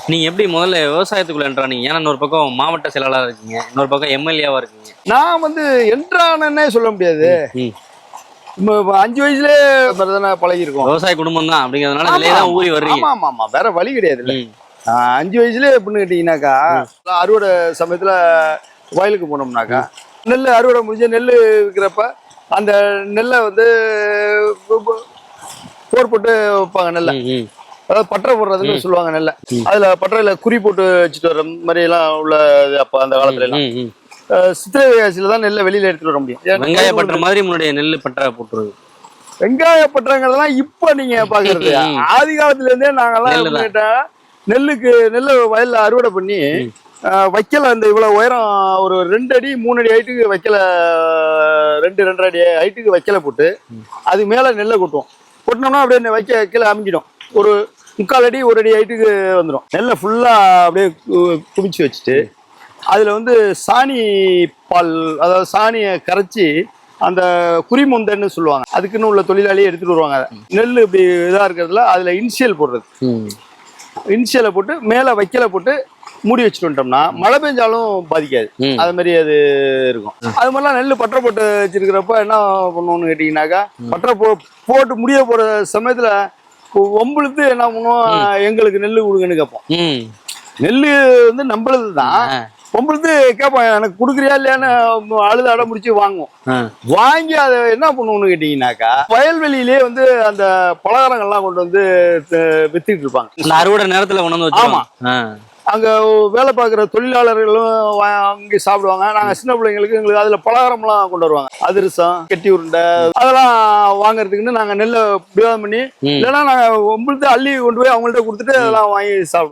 நீங்க எப்படி முதல்ல விவசாயத்துக்குள்ள என்றானீங்க? ஏன்னா இன்னொரு பக்கம் மாவட்ட செயலாளரா இருக்கீங்க, இன்னொரு பக்கம் எம்எல்ஏவா இருக்கீங்க. நான் வந்து என்றானே சொல்ல முடியாது. ம். 5 வயசுலயே தானே பழகிருக்கோம். விவசாய குடும்பம் தான் அப்படிங்கிறதுனால இதுலயே தான் ஊறி வர்றீங்க. ஆமா ஆமா ஆமா, வேற வழி கிடையாதுல்ல. ம். 5 வயசுலயே எப்படின்னு கேட்டீங்கன்னாக்கா, அறுவடை சமயத்துல வயலுக்கு போனோம்னாக்கா, நெல் அறுவடை முடிஞ்ச நெல் இருக்கிறப்ப அந்த நெல்லை வந்து போர் போட்டு வைப்பாங்க நெல்லை. ம். அதாவது பட்டறை போடுறதுன்னு சொல்லுவாங்க நெல்லை. அதுல பட்டறையில குறி போட்டு வச்சுட்டு வர மாதிரி எல்லாம் உள்ள அப்ப அந்த காலத்துல எல்லாம் சித்திரை வைகாசியில தான் நெல்லை வெளியில எடுத்துட்டு வர முடியும். வெங்காய பற்ற மாதிரி முன்னாடிய நெல் பட்டறை போட்டுருது. வெங்காய பட்டறைங்கிறதெல்லாம் இப்ப நீங்க பாக்குறது. ஆதி காலத்துல இருந்தே நாங்கெல்லாம் கேட்டா நெல்லை வயல்ல அறுவடை பண்ணி வைக்கல. அந்த இவ்வளவு உயரம் ஒரு 2 அடி 3 அடி ஹைட்டுக்கு வைக்கல, 2 அடி ஹைட்டுக்கு வைக்கல போட்டு அது மேல நெல்லை கொட்டுவோம். கொட்டினோம்னா அப்படியே வைக்க கீழே அமைஞ்சிடும். ஒரு 3/4 அடி 1 அடி ஹைட்டுக்கு வந்துடும். நெல்லை ஃபுல்லா அப்படியே குமிச்சு வச்சுட்டு அதுல வந்து சாணி பால், அதாவது சாணியை கரைச்சி அந்த குறிமுந்தன்னு சொல்லுவாங்க, அதுக்குன்னு உள்ள தொழிலாளியே எடுத்துட்டு வருவாங்க. நெல் இப்படி இதா இருக்கிறதுல அதுல இன்சியல் போடுறது. இன்சியலை போட்டு மேல வைக்கல போட்டு மூடி வச்சுட்டு வந்துட்டோம்னா மழை பெஞ்சாலும் பாதிக்காது. அது மாதிரி அது இருக்கும். அது மாதிரிலாம் நெல் பட்டறை போட்டு வச்சிருக்கிறப்ப என்ன பண்ணுவோம்னு கேட்டீங்கன்னாக்கா, பட்டறை போட்டு முடிய போற சமயத்துல ஒம்பளுத்து என்ன பண்ணுவோம், எங்களுக்கு நெல் கொடுங்கன்னு கேட்போம். நெல் வந்து நம்மளது தான். பொம்பளுத்து கேட்போம், எனக்கு கொடுக்குறியா இல்லையான்னு அழுது அடம் முடிச்சு வாங்குவோம். வாங்கி அதை என்ன பண்ணுவோம்னு கேட்டீங்கன்னாக்கா, வயல்வெளியிலே வந்து அந்த பலகாரங்கள்லாம் கொண்டு வந்து வித்துட்டு இருப்பாங்க அறுவடை நேரத்துல கொண்டு வந்து. ஆமா, அங்க வேலை பார்க்குற தொழிலாளர்களும் அங்கே சாப்பிடுவாங்க. நாங்க சின்ன பிள்ளைங்களுக்கு எங்களுக்கு அதுல பலகாரம்லாம் கொண்டு வருவாங்க. அதிரசம், கெட்டி உருண்டை, அதெல்லாம் வாங்குறதுக்குன்னு நாங்க நெல்லை விவாதம் பண்ணி, இல்லைன்னா நாங்க ஒம்பளுத்து அள்ளி கொண்டு போய் அவங்கள்ட்ட கொடுத்துட்டு அதெல்லாம் வாங்கி சாப்பிடுவோம்.